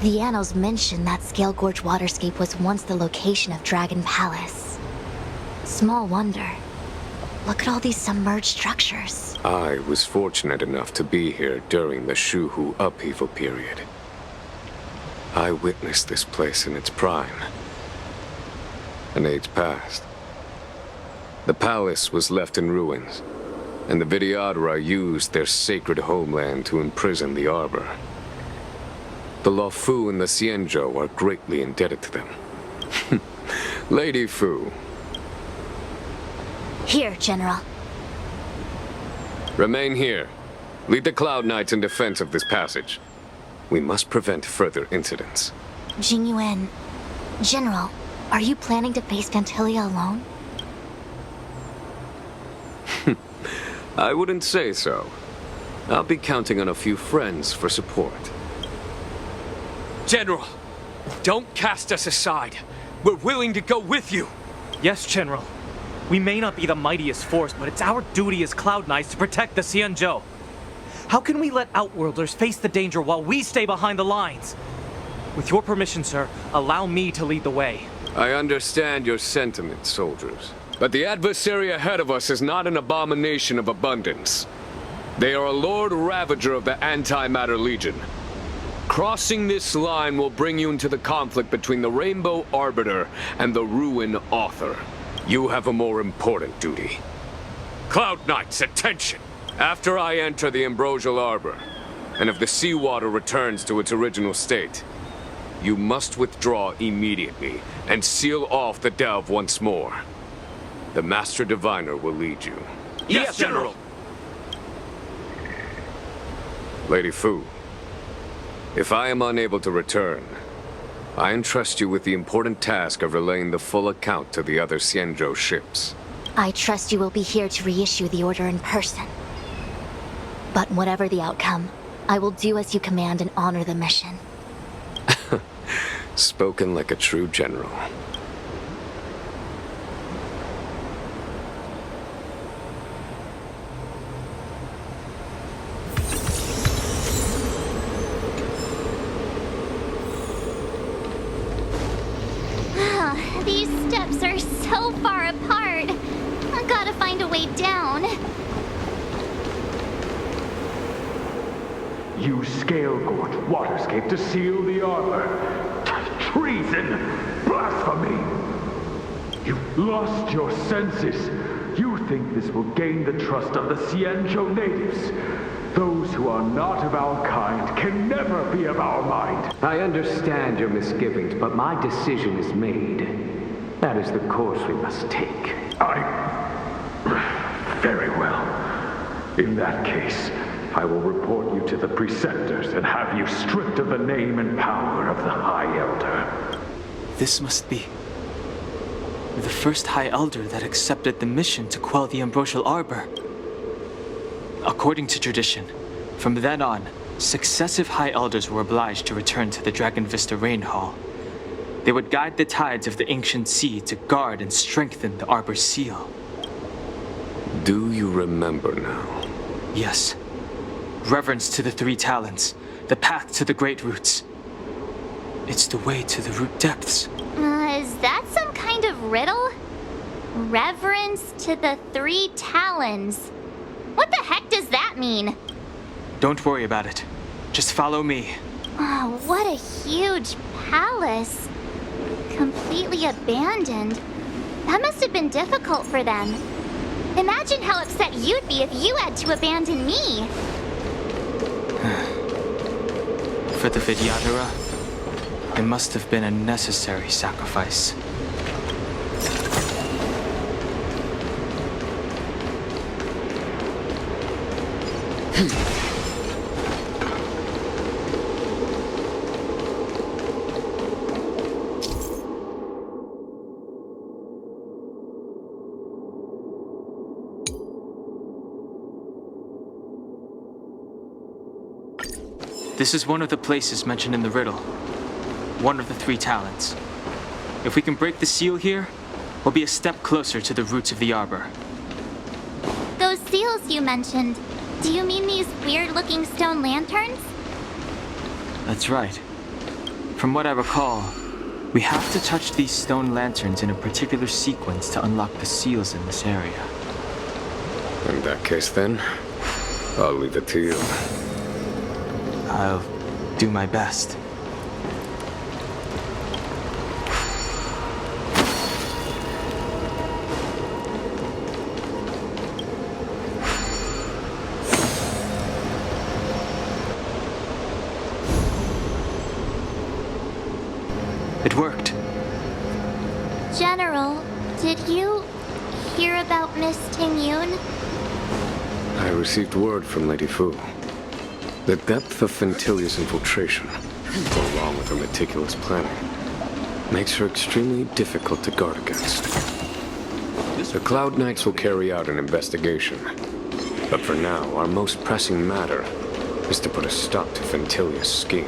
The annals mention that Scale Gorge waterscape was once the location of Dragon Palace. Small wonder. Look at all these submerged structures. I was fortunate enough to be here during the Shuhu upheaval period. I witnessed this place in its prime. An age passed. The palace was left in ruins, and the Vidyadhara used their sacred homeland to imprison the Arbor. The Luofu and the Xianzhou are greatly indebted to them. Lady Fu. Here, General. Remain here. Lead the Cloud Knights in defense of this passage. We must prevent further incidents. Jingyuan. General, are you planning to face Vantilia alone? I wouldn't say so. I'll be counting on a few friends for support. General, don't cast us aside. We're willing to go with you. Yes, General. We may not be the mightiest force, but it's our duty as Cloud Knights to protect the Xianzhou. How can we let Outworlders face the danger while we stay behind the lines? With your permission, sir, allow me to lead the way. I understand your sentiments, soldiers. But the adversary ahead of us is not an abomination of abundance. They are a Lord Ravager of the Antimatter Legion. Crossing this line will bring you into the conflict between the Rainbow Arbiter and the Ruin Author. You have a more important duty. Cloud Knights, attention! After I enter the Ambrosial Arbor, and if the seawater returns to its original state, you must withdraw immediately and seal off the delve once more. The Master Diviner will lead you. Yes, General! Lady Fu, if I am unable to return, I entrust you with the important task of relaying the full account to the other Xianzhou ships. I trust you will be here to reissue the order in person. But whatever the outcome, I will do as you command and honor the mission. Spoken like a true general. These steps are so far apart. I gotta find a way down. Use Scale Gorge waterscape to seal the arbor. Treason! Blasphemy! You've lost your senses. You think this will gain the trust of the Xianzhou natives. Those who are not of our kind can never be of our mind. I understand your misgivings, but my decision is made. That is the course we must take. Very well. In that case, I will report you to the Preceptors and have you stripped of the name and power of the High Elder. This must be the first High Elder that accepted the mission to quell the Ambrosial Arbor. According to tradition, from then on, successive High Elders were obliged to return to the Dragon Vista Rain Hall. They would guide the tides of the ancient sea to guard and strengthen the Arbor's seal. Do you remember now? Yes. Reverence to the three talents, the path to the great roots. It's the way to the root depths. Is that some kind of riddle? Reverence to the three talons. What the heck does that mean? Don't worry about it. Just follow me. Oh, what a huge palace. Completely abandoned. That must have been difficult for them. Imagine how upset you'd be if you had to abandon me. For the Vidyadhara, it must have been a necessary sacrifice. This is one of the places mentioned in the riddle. One of the three talents. If we can break the seal here, we'll be a step closer to the roots of the arbor. Those seals you mentioned, do you mean these weird-looking stone lanterns? That's right. From what I recall, we have to touch these stone lanterns in a particular sequence to unlock the seals in this area. In that case, then, I'll leave it to you. I'll do my best. It worked. General, did you hear about Miss Ting-Yun? I received word from Lady Fu. The depth of Fintilia's infiltration, along with her meticulous planning, makes her extremely difficult to guard against. The Cloud Knights will carry out an investigation. But for now, our most pressing matter is to put a stop to Fintilia's scheme.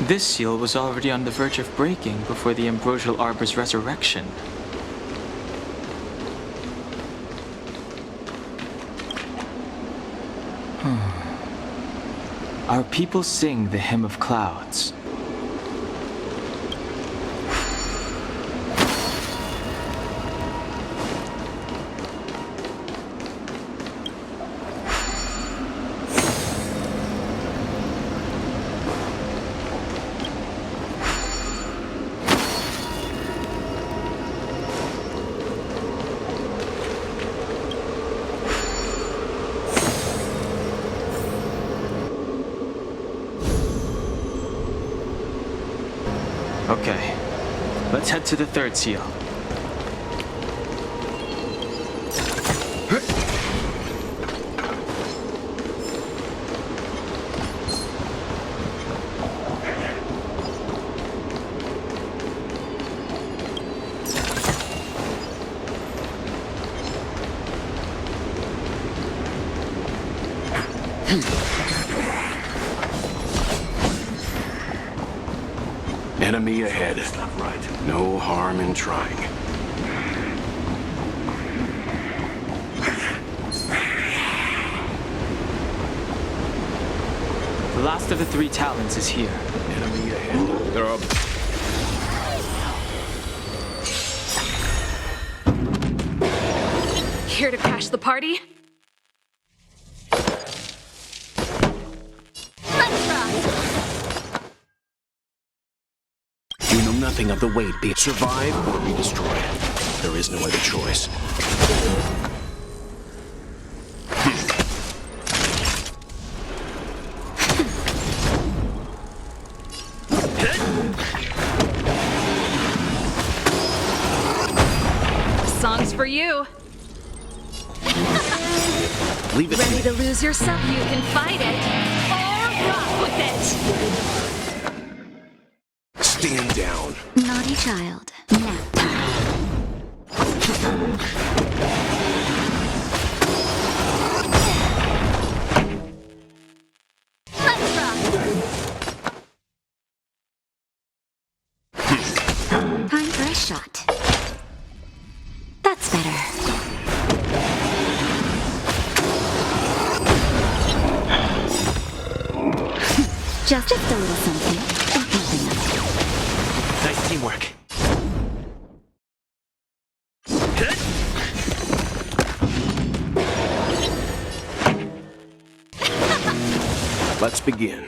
This seal was already on the verge of breaking before the Ambrosial Arbor's resurrection. Our people sing the Hymn of Clouds. Okay, let's head to the third seal. Enemy ahead. Right. No harm in trying. The last of the three talons is here. Enemy ahead. There are... Here to crash the party? Let's rock! You know nothing of the weight. Be it survive or be destroyed. There is no other choice. Song's for you. Leave it. Ready to lose yourself? You can fight it or rock with it. Stand down. Naughty child. Nap time. Let's rock. Time for a shot. That's better. Just a little something. Nothing else. Nice teamwork. Let's begin.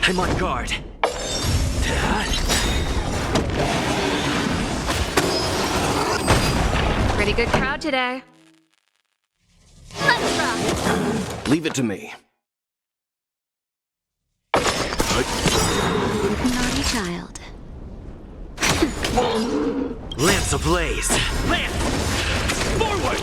I'm on guard. Pretty good crowd today. Let's rock. Leave it to me. Naughty child. Lance World's ablaze. Land! Forward!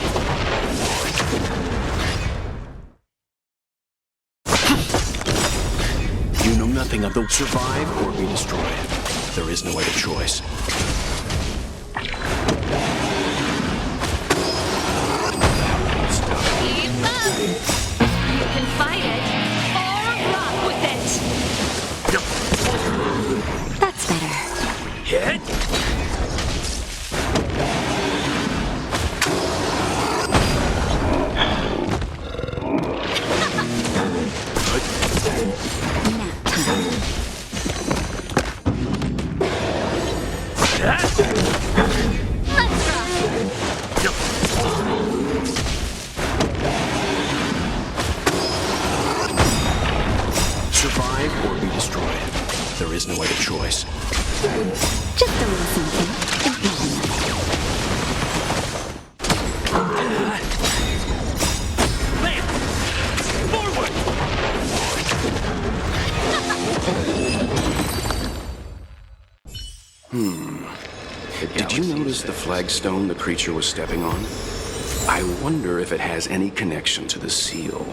You know nothing of the survive or be destroyed. There is no other choice. Keep up! You can fight it, or rock with it! That's better. Hit! Let's rock! Survive or be destroyed. There is no other choice. Just a little something. Don't matter Land! Forward! Did you notice the flagstone the creature was stepping on? I wonder if it has any connection to the seal.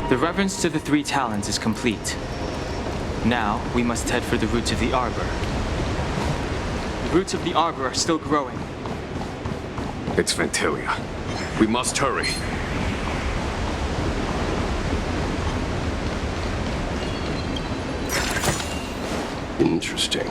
The reverence to the three talons is complete. Now, we must head for the roots of the arbor. The roots of the arbor are still growing. It's Ventilia. We must hurry. Interesting.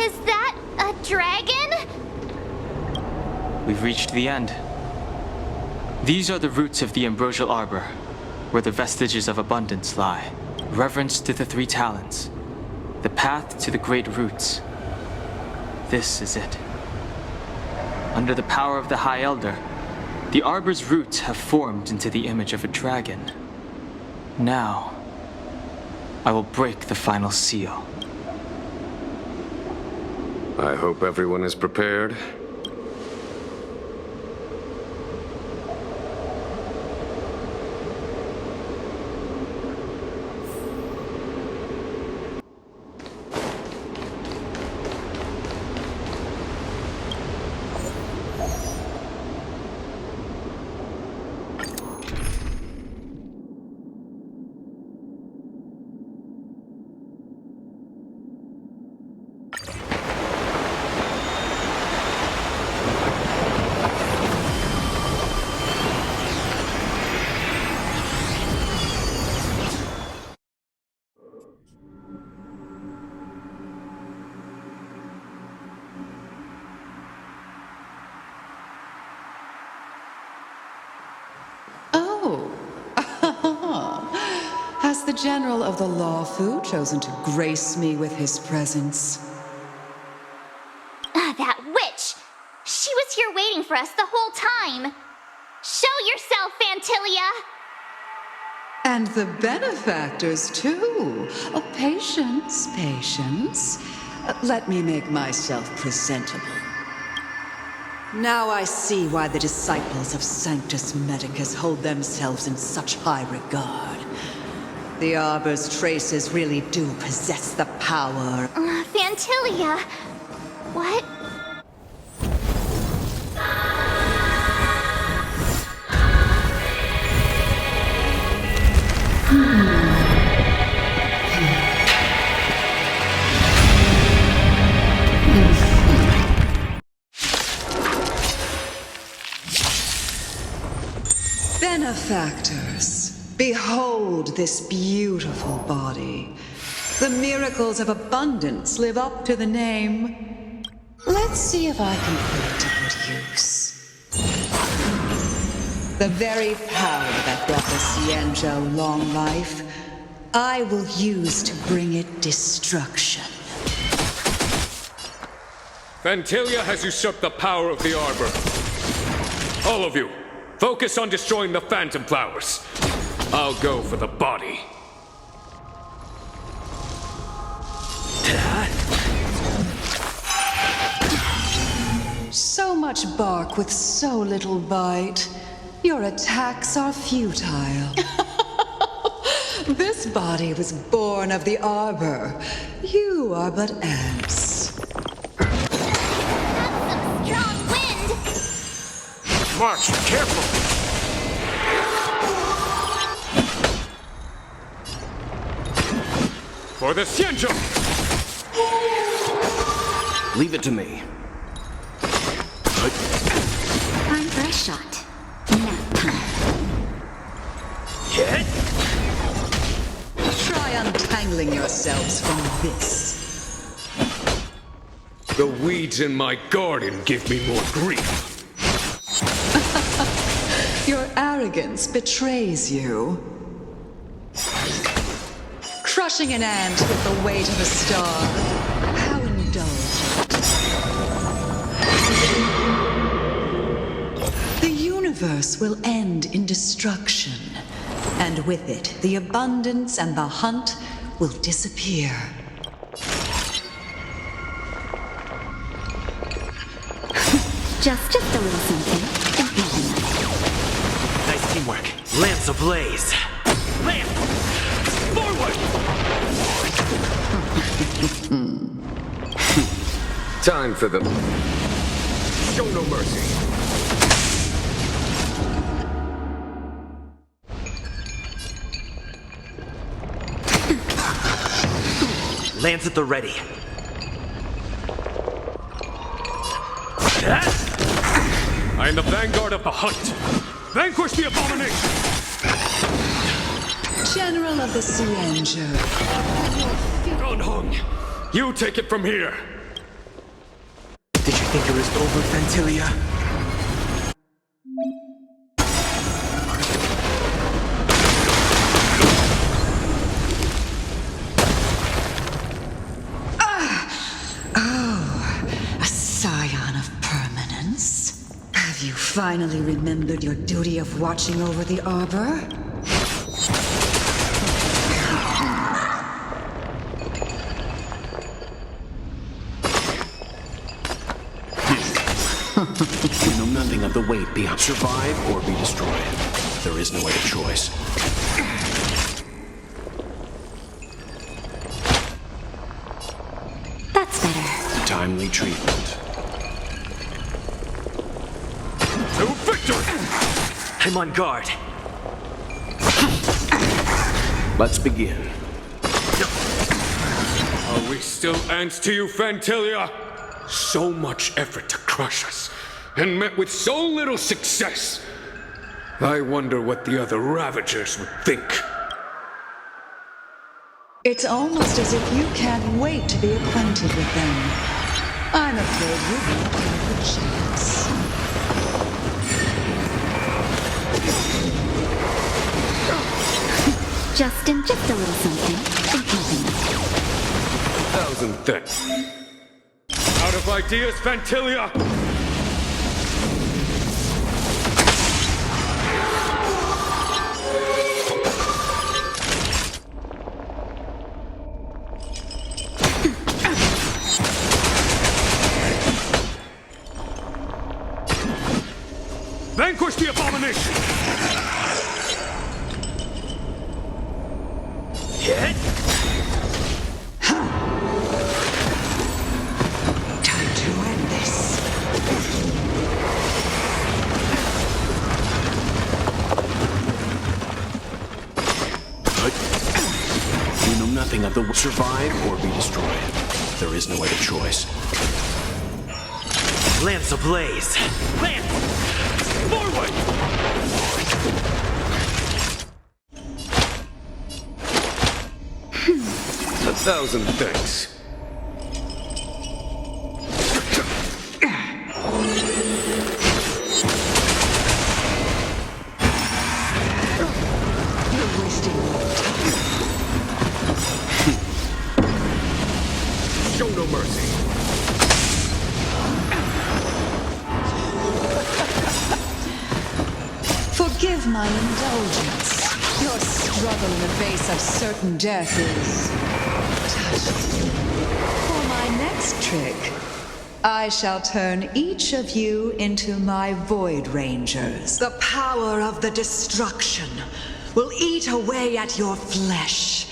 Is that a dragon? We've reached the end. These are the roots of the ambrosial arbor, where the vestiges of abundance lie. Reverence to the three talons, the path to the great roots. This is it. Under the power of the High Elder, the arbor's roots have formed into the image of a dragon. Now, I will break the final seal. I hope everyone is prepared. Oh. Has the General of the Lawfu chosen to grace me with his presence? That witch! She was here waiting for us the whole time! Show yourself, Fantilia! And the benefactors, too. Oh, patience, patience. Let me make myself presentable. Now I see why the disciples of Sanctus Medicus hold themselves in such high regard. The Arbor's traces really do possess the power. Fantilia! What? Benefactors, behold this beautiful body. The miracles of abundance live up to the name. Let's see if I can put it to good use. The very power that brought the Xianzhou long life, I will use to bring it destruction. Fantilia has usurped the power of the Arbor. All of you, focus on destroying the Phantom Flowers. I'll go for the body. So much bark with so little bite. Your attacks are futile. This body was born of the Arbor. You are but ants. That's some strong wind! March, careful! For the Xianzhou! Leave it to me. Time for a shot. Nap time. Try untangling yourselves from this. The weeds in my garden give me more grief. Your arrogance betrays you. Crushing an ant with the weight of a star. How indulgent. The universe will end in destruction, and with it, the abundance and the hunt will disappear. Just a little something. Nice teamwork. Lamps ablaze. Lamp! Forward! Time for the... Show no mercy. Lance at the ready. I am the vanguard of the hunt. Vanquish the abomination! General of the Xianzhou. Gonhong, you take it from here. Did you think it was over, Fantilia? A scion of permanence. Have you finally remembered your duty of watching over the Arbor? You know nothing of the weight beyond survive or be destroyed. There is no other choice. That's better. Timely treatment. To victory! I'm on guard. Let's begin. Are we still ants to you, Fantilia? So much effort to crush us, and met with so little success. I wonder what the other Ravagers would think. It's almost as if you can't wait to be acquainted with them. I'm afraid you won't have the chance. Just a little something. Thousand thanks. Out of ideas, Fantilia! But you know nothing of the survive or be destroyed. There is no other choice. Lance ablaze! Lance! Forward! 1,000 thanks. Show no mercy. Forgive my indulgence. Your struggle in the face of certain death is touching. For my next trick, I shall turn each of you into my Void Rangers. The power of the destruction will eat away at your flesh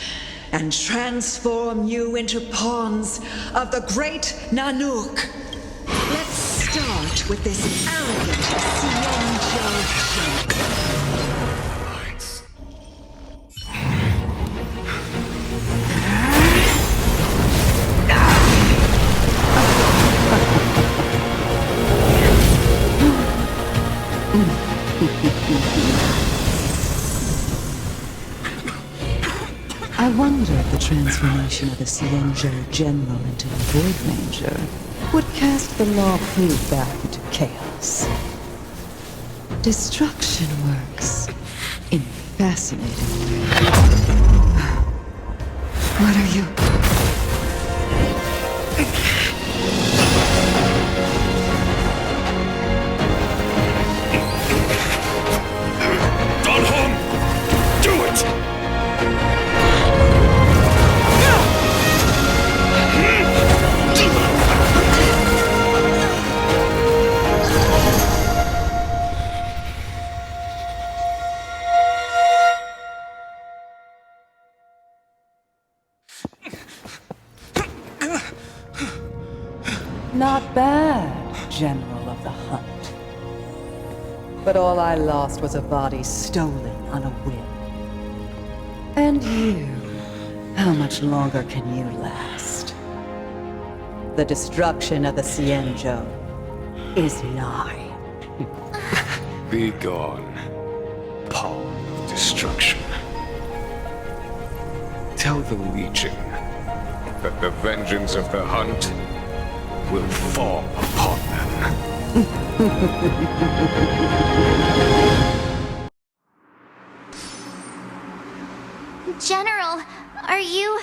and transform you into pawns of the great Nanook. Let's start with this arrogant Sionjo joke. I wonder if the transformation of the Sionjo General into a Void Ranger would cast the law proof back into chaos. Destruction works in fascinating ways. What are you? Not bad, General of the Hunt. But all I lost was a body stolen on a whim. And you, how much longer can you last? The destruction of the Sionjo is nigh. Be gone, pawn of destruction. Tell the Legion that the vengeance of the Hunt will fall upon them. General, are you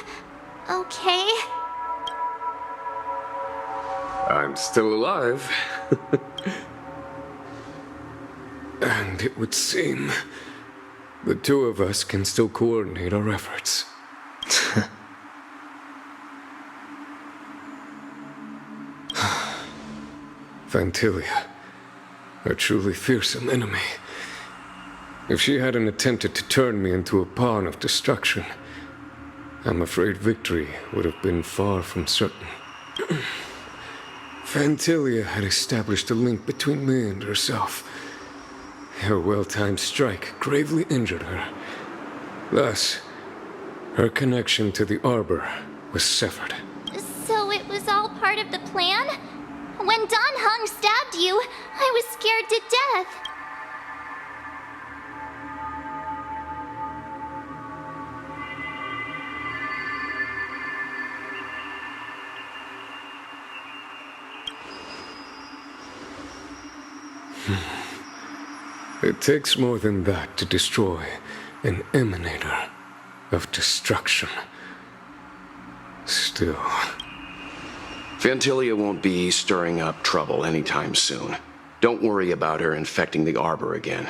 okay? I'm still alive. And it would seem the two of us can still coordinate our efforts. Vantilia, a truly fearsome enemy. If she hadn't attempted to turn me into a pawn of destruction, I'm afraid victory would have been far from certain. Vantilia had established a link between me and herself. Her well-timed strike gravely injured her. Thus, her connection to the Arbor was severed. So it was all part of the plan? When Don Hung stabbed you, I was scared to death. It takes more than that to destroy an emanator of destruction. Still... Vantilia won't be stirring up trouble anytime soon. Don't worry about her infecting the Arbor again.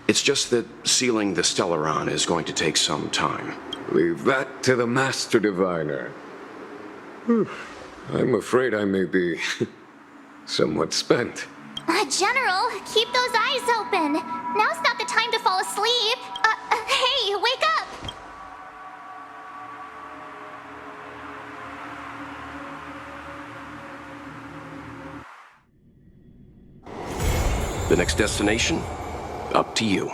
It's just that sealing the Stellaron is going to take some time. Leave that to the Master Diviner. I'm afraid I may be somewhat spent. General, keep those eyes open. Now's not the time to fall asleep. Hey, wake up! The next destination? Up to you.